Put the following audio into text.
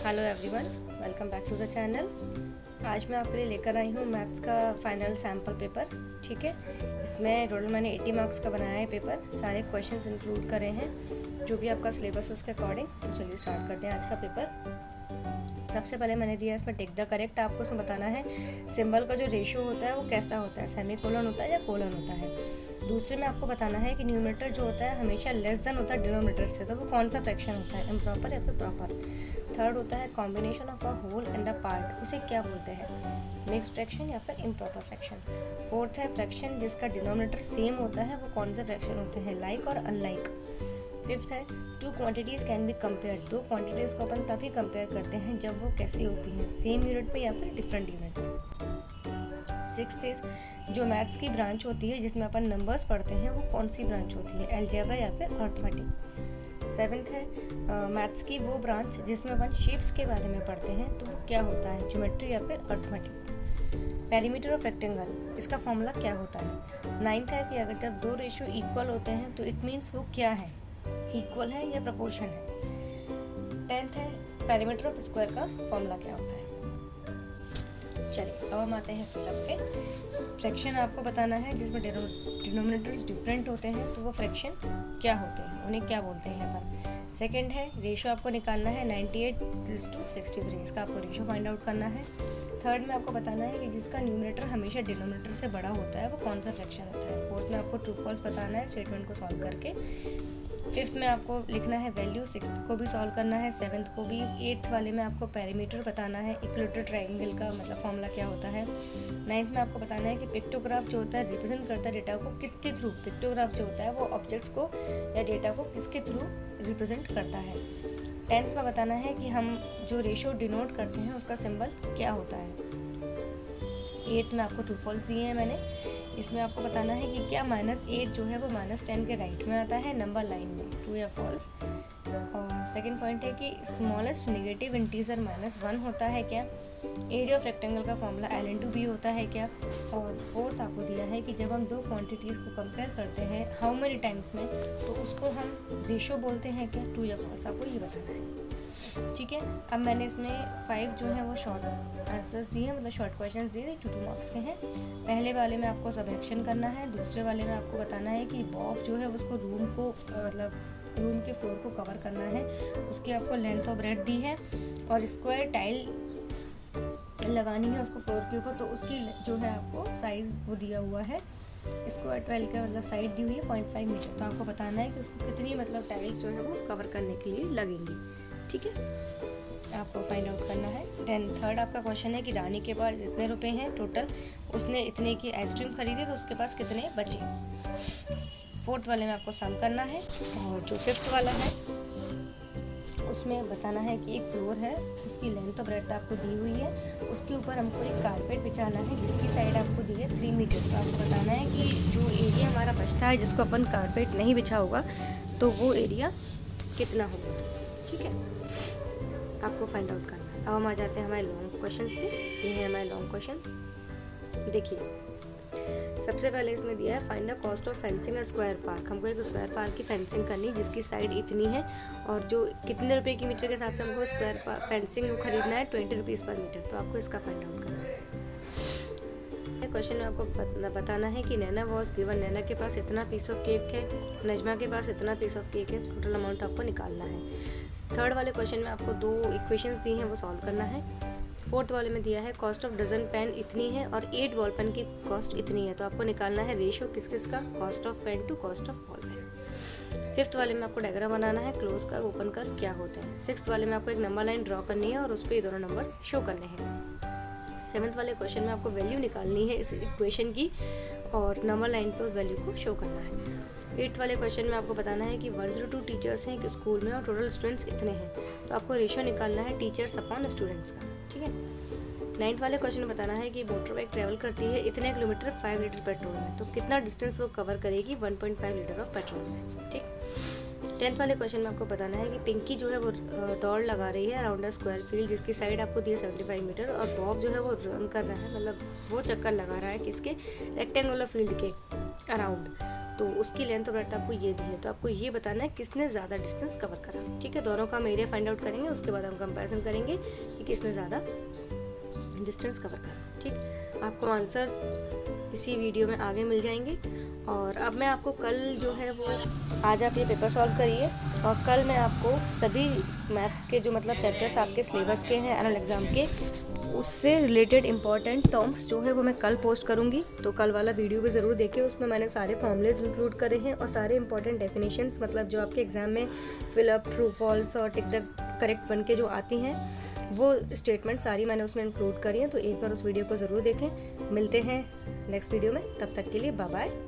Hello everyone, welcome back to the channel. आज मैं आपके लिए लेकर आई हूँ मैथ्स का फाइनल सैम्पल पेपर। ठीक है, इसमें टोटल मैंने 80 मार्क्स का बनाया है पेपर। सारे क्वेश्चंस इंक्लूड करे हैं जो भी आपका सिलेबस है उसके अकॉर्डिंग। तो चलिए स्टार्ट करते हैं आज का पेपर। सबसे पहले मैंने दिया इसमें टिक द करेक्ट। आपको उसमें बताना है सिंबल का जो रेशियो होता है वो कैसा होता है, सेमी कोलन होता है या कोलन होता है। दूसरे में आपको बताना है कि न्यूमरेटर जो होता है हमेशा लेस देन होता है डिनोमिनेटर से, तो वो कौन सा फ्रैक्शन होता है, इम्प्रॉपर या फिर प्रॉपर। थर्ड होता है combination of a whole and a part, उसे क्या बोलते हैं, मिक्स्ड फ्रैक्शन या फिर इम्प्रॉपर फ्रैक्शन। फोर्थ है फ्रैक्शन जिसका डिनोमिनेटर सेम होता है, वो कौन से फ्रैक्शन होते हैं, लाइक और अनलाइक। फिफ्थ है two quantities can be compare, दो क्वांटिटीज़ को अपन तभी कंपेयर करते हैं जब वो कैसी होती हैं, सेम यूनिट पे या फिर डिफरेंट यूनिट पे। सिक्स्थ इज जो मैथ्स की ब्रांच होती है जिसमें अपन नंबर्स पढ़ते हैं वो कौन सी ब्रांच होती है, अलजेब्रा या फिर अर्थमेटिक। सेवन्थ है मैथ्स की वो ब्रांच जिसमें अपन शेप्स के बारे में पढ़ते हैं, तो वो क्या होता है, ज्योमेट्री या फिर अर्थमेटिक। पेरीमीटर ऑफ रेक्टेंगल, इसका फॉर्मूला क्या होता है। नाइन्थ है कि अगर जब दो रेशियो इक्वल होते हैं तो इट मीन्स वो क्या है, इक्वल है या प्रपोर्शन है। टेंथ है पेरीमीटर ऑफ स्क्वायर का फॉर्मूला क्या होता है। चलिए अब हम आते हैं फिलअप पे। फ्रैक्शन आपको बताना है जिसमें डिनोमिनेटर्स डिफरेंट होते हैं, तो वो फ्रैक्शन क्या होते हैं, उन्हें क्या बोलते हैं अपन। सेकंड है रेशियो आपको निकालना है 98:63, इसका आपको रेशियो फाइंड आउट करना है। थर्ड में आपको बताना है कि जिसका न्यूमरेटर हमेशा डिनोमिनेटर से बड़ा होता है वो कौन सा फ्रैक्शन होता है। फोर्थ में आपको ट्रू फॉल्स बताना है स्टेटमेंट को सॉल्व करके। फिफ्थ में आपको लिखना है वैल्यू, सिक्स्थ को भी सॉल्व करना है, सेवन्थ को भी। एट्थ वाले में आपको पेरीमीटर बताना है, इक्विलेटरल ट्रायंगल का मतलब फॉर्मूला क्या होता है। नाइन्थ में आपको बताना है कि पिक्टोग्राफ जो होता है रिप्रेजेंट करता है डेटा को किसके थ्रू, पिक्टोग्राफ जो होता है वो ऑब्जेक्ट्स को या डेटा को किसके थ्रू रिप्रेजेंट करता है। टेंथ में बताना है कि हम जो रेशियो डिनोट करते हैं उसका सिंबल क्या होता है। एट्थ में आपको ट्रू फॉल्स दिए हैं मैंने, इसमें आपको बताना है कि क्या -8 जो है वो -10 के राइट में आता है नंबर लाइन में, ट्रू या फॉल्स। और सेकंड पॉइंट है कि स्मॉलेस्ट नेगेटिव इंटीजर -1 होता है क्या। एरिया ऑफ रेक्टेंगल का फॉर्मूला L/B होता है क्या। और फोर्थ आपको दिया है कि जब हम दो क्वांटिटीज़ को कंपेयर करते हैं हाउ मेनी टाइम्स में, तो उसको हम रेशियो बोलते हैं क्या, ट्रू या फॉल्स, आपको ये बताना है। ठीक है, अब मैंने इसमें 5 जो है वो शॉर्ट आंसर्स दिए हैं, मतलब शॉर्ट क्वेश्चंस दिए 2 मार्क्स के हैं। पहले वाले में आपको सबट्रैक्शन करना है, दूसरे वाले में आपको बताना है कि बॉब जो है उसको रूम को मतलब रूम के फ्लोर को कवर करना है, उसकी आपको लेंथ और ब्रेड्थ दी है, और स्क्वायर टाइल लगानी है उसको फ्लोर के ऊपर, तो उसकी जो है आपको साइज़ वो दिया हुआ है, स्क्वायर टाइल का मतलब साइड दी हुई है 0.5 मीटर। तो आपको बताना है कि उसको कितनी मतलब टाइल्स जो है वो कवर करने के लिए लगेंगी। ठीक है, आपको फाइंड आउट करना है। देन थर्ड आपका क्वेश्चन है कि रानी के पास इतने रुपए हैं टोटल, उसने इतने की आइसक्रीम खरीदी तो उसके पास कितने बचे। फोर्थ वाले में आपको सम करना है। और जो फिफ्थ वाला है उसमें बताना है कि एक फ्लोर है, उसकी लेंथ और ब्रेड्थ आपको दी हुई है, उसके ऊपर हमको एक कारपेट बिछाना है जिसकी साइड आपको दी है 3 मीटर। तो आपको बताना है कि जो एरिया हमारा बचता है जिसको अपन कारपेट नहीं बिछा होगा तो वो एरिया कितना होगा। ठीक है, आपको फाइंड आउट करना है। अब हम आ जाते हैं हमारे लॉन्ग क्वेश्चंस पे। ये है हमारे लॉन्ग क्वेश्चन। देखिए सबसे पहले इसमें दिया है find the cost of fencing a square park. हमको एक स्क्वायर पार्क की फेंसिंग करनी जिसकी साइड इतनी है, और जो कितने रुपए की मीटर के हिसाब से हमको स्क्वायर फेंसिंग को खरीदना है 20 रुपीज़ पर मीटर। तो आपको इसका फाइंड आउट करना है। क्वेश्चन में आपको बताना है कि नैना वॉज गिवन, नैना के पास इतना पीस ऑफ केक है, नजमा के पास इतना पीस ऑफ केक है, तो टोटल अमाउंट आपको निकालना है। थर्ड वाले क्वेश्चन में आपको 2 इक्वेशंस दी हैं वो सॉल्व करना है। फोर्थ वाले में दिया है कॉस्ट ऑफ डजन पेन इतनी है और 8 बॉल पेन की कॉस्ट इतनी है, तो आपको निकालना है रेशियो किस किस का, cost of pen to cost of ball pen. Fifth वाले में आपको डायग्राम बनाना है क्लोज का ओपन कर क्या होते हैं। सिक्स्थ वाले में आपको एक नंबर लाइन ड्रॉ करनी है और उस पर ये दोनों नंबर्स शो करने हैं। सेवन्थ वाले क्वेश्चन में आपको वैल्यू निकालनी है इस इक्वेशन की और नंबर लाइन पे उस वैल्यू को शो करना है। एट्थ वाले क्वेश्चन में आपको बताना है कि 102 टीचर्स हैं एक स्कूल में और टोटल स्टूडेंट्स इतने हैं, तो आपको रेशियो निकालना है टीचर्स अपॉन स्टूडेंट्स का। ठीक है, नाइन्थ वाले क्वेश्चन में बताना है कि मोटर बाइक ट्रैवल करती है इतने किलोमीटर 5 लीटर पेट्रोल में, तो कितना डिस्टेंस वो कवर करेगी 1.5 लीटर ऑफ पेट्रोल में। ठीक, टेंथ वाले क्वेश्चन में आपको बताना है कि पिंकी जो है वो दौड़ लगा रही है अराउंड अ स्क्वायर फील्ड जिसकी साइड आपको दी है 75 मीटर, और बॉब जो है वो रन कर रहा है, मतलब वो चक्कर लगा रहा है किसके, रेक्टेंगुलर फील्ड के अराउंड। तो उसकी लेंथ और ब्रेड्थ आपको ये दी है, तो आपको ये बताना है किसने ज़्यादा डिस्टेंस कवर करा। ठीक है, दोनों का हम एरिया फाइंड आउट करेंगे, उसके बाद हम कंपैरिजन करेंगे कि किसने ज़्यादा डिस्टेंस कवर करा। ठीक, आपको आंसर्स इसी वीडियो में आगे मिल जाएंगे। और अब मैं आपको कल जो है वो, आज आप ये पेपर सॉल्व करिए और कल मैं आपको सभी मैथ्स के जो मतलब चैप्टर्स आपके सिलेबस के हैं एनुअल एग्ज़ाम के, उससे रिलेटेड इंपॉर्टेंट टर्म्स जो है वो मैं कल पोस्ट करूँगी। तो कल वाला वीडियो भी ज़रूर देखिए, उसमें मैंने सारे फॉर्मूलेज इंक्लूड करे हैं और सारे इंपॉर्टेंट डेफिनेशंस, मतलब जो आपके एग्जाम में फिलअप, ट्रू, फॉल्स और टिक द करेक्ट बन के जो आती हैं वो स्टेटमेंट सारी मैंने उसमें इंक्लूड करी हैं। तो एक बार उस वीडियो को ज़रूर देखें। मिलते हैं नेक्स्ट वीडियो में, तब तक के लिए बाय बाय।